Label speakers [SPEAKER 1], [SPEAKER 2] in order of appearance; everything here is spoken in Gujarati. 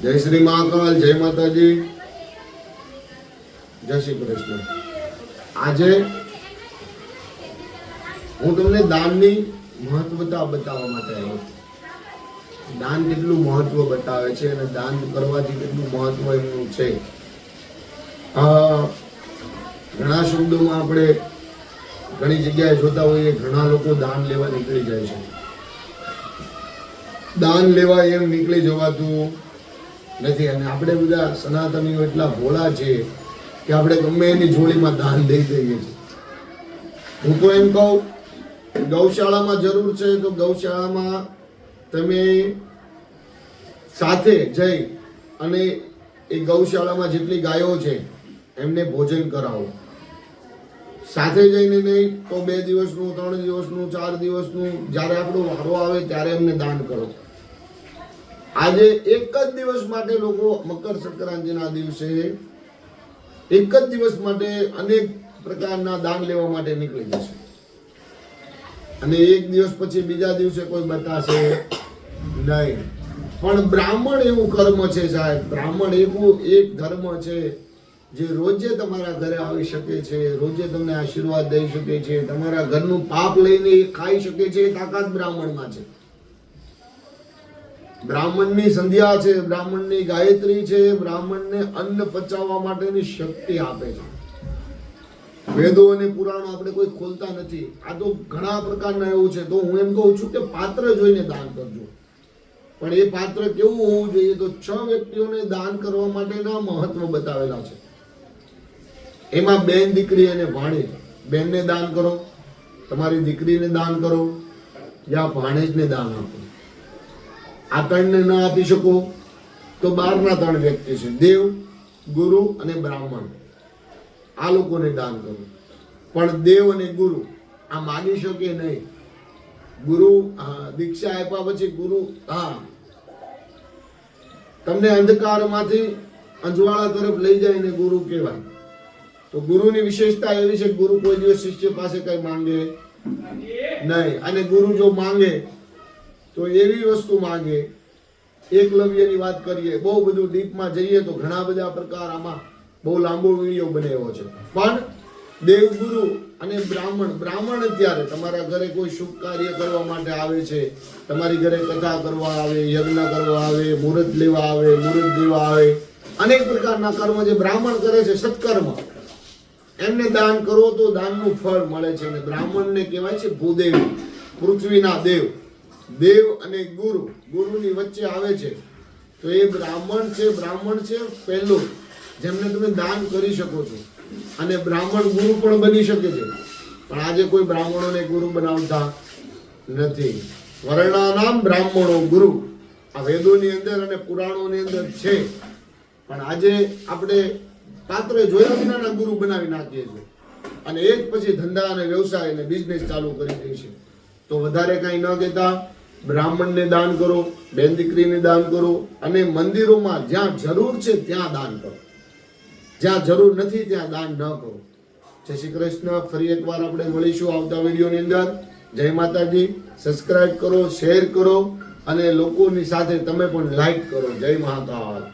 [SPEAKER 1] જય શ્રી મહાકાલ, જય માતાજી, જય શ્રી કૃષ્ણ। આજે હું તમને દાનની મહત્વતા બતાવવા માટે આવ્યો છું। દાન કેટલું મહત્વ બતાવે છે અને દાન કરવાથી કેટલું મહત્વ એનું છે। ઘણા શબ્દોમાં આપણે ઘણી જગ્યાએ જોતા હોઈએ, ઘણા લોકો દાન લેવા નીકળી જાય છે। દાન લેવા એમ નીકળી જવાતું નથી અને આપણે બધા સનાતનીઓ એટલા ભોળા છે કે આપણે ગમે એની જોડીમાં દાન દઈ દઈએ છીએ। હું તો એમ કહું, ગૌશાળામાં જરૂર છે તો ગૌશાળામાં તમે સાથે જઈ અને એ ગૌશાળામાં જેટલી ગાયો છે એમને ભોજન કરાવો। સાથે જઈને નહીં તો 2 દિવસનું, 3 દિવસનું, 4 દિવસનું, જ્યારે આપણો વારો આવે ત્યારે એમને દાન કરો। આજે એક જ દિવસ માટે લોકો મકર સંક્રાંતિના દિવસે એક જ દિવસ માટે અનેક પ્રકારના દાન લેવા માટે નીકળી જશે અને એક દિવસ પછી બીજા દિવસે કોઈ બતાશે નહીં। પણ બ્રાહ્મણ એવું કર્મ છે સાહેબ, બ્રાહ્મણ એવું એક ધર્મ છે જે રોજે તમારા ઘરે આવી શકે છે, રોજે તમને આશીર્વાદ દઈ શકે છે, તમારા ઘરનું પાપ લઈને ખાઈ શકે છે। એ તાકાત બ્રાહ્મણમાં છે। બ્રાહ્મણની સંધ્યા છે, બ્રાહ્મણની ગાયત્રી છે, બ્રાહ્મણને અન્ન પચાવવા માટેની શક્તિ આપે છે। વેદો અને પુરાણો આપણે કોઈ ખોલતા નથી। આ તો ઘણા પ્રકારના એવું છે। તો હું એમ કહું છું કે પાત્ર જોઈને દાન કરજો, પણ એ પાત્ર કેવું હોવું જોઈએ? તો 6 વ્યક્તિઓને દાન કરવા માટેના મહત્વ બતાવેલા છે। એમાં બેન, દીકરી અને ભાણેજ। બેનને દાન કરો, તમારી દીકરીને દાન કરો, યા ભાણેજને દાન આપો। આ 3ને ન આપી શકો તો બહારના 3 વ્યક્તિ છે, દેવ, ગુરુ અને બ્રાહ્મણ, આ લોકોને દાન કરો। પણ દેવ અને ગુરુ આ માગી શકે નહીં। ગુરુ દીક્ષા આપ્યા પછી ગુરુ તમને અંધકારમાંથી અંજવાળા તરફ લઈ જાય ને ગુરુ કહેવાય। તો ગુરુની વિશેષતા એવી છે કે ગુરુ કોઈ દિવસ શિષ્ય પાસે કઈ માંગે નહીં, અને ગુરુ જો માંગે તો એવી વસ્તુ માંગે। એકલવ્યની વાત કરીએ, બહુ બધું ડીપમાં જઈએ તો ઘણા બધા પ્રકાર, આમાં બહુ લાંબો વિડીયો બનાવ્યો છે। પણ દેવગુરુ અને બ્રાહ્મણ અત્યારે તમારા ઘરે કોઈ શુભ કાર્ય કરવા માટે આવે છે, તમારી ઘરે કથા કરવા આવે, યજ્ઞ કરવા આવે, મુહૂર્ત લેવા આવે, મુહૂર્ત દેવા આવે, અનેક પ્રકારના કર્મ જે બ્રાહ્મણ કરે છે, સત્કર્મ, એમને દાન કરો તો દાનનું ફળ મળે છે। અને બ્રાહ્મણને કહેવાય છે ભૂદેવ, પૃથ્વીના દેવ। દેવ અને ગુરુની વચ્ચે આવે છે તો એ બ્રાહ્મણ છે પહેલું, જેમને તમે દાન કરી શકો છો। અને બ્રાહ્મણ ગુરુ પણ બની શકે છે, પણ આજે કોઈ બ્રાહ્મણોને ગુરુ બનાવતા નથી। વર્ણાનામ બ્રાહ્મણો ગુરુ, આ વેદોની અંદર અને પુરાણોની અંદર છે, પણ આજે આપણે પાત્ર જોયા વિનાના ગુરુ બનાવી નાખીએ છીએ અને એ જ પછી ધંધા અને વ્યવસાય અને બિઝનેસ ચાલુ કરી દે છે। તો વધારે કાંઈ ન કહેતા, બ્રાહ્મણને દાન કરો, બેન દીકરીને દાન કરો, અને મંદિરોમાં જ્યાં જરૂર છે ત્યાં દાન કરો, જ્યાં જરૂર નથી ત્યાં દાન ન કરો। જય શ્રી કૃષ્ણ। ફરી એકવાર આપણે મળીશું આવતા વિડીયોની અંદર। જય માતાજી। સબસ્ક્રાઇબ કરો, શેર કરો અને લોકોની સાથે તમે પણ લાઈક કરો। જય મહાકાલ।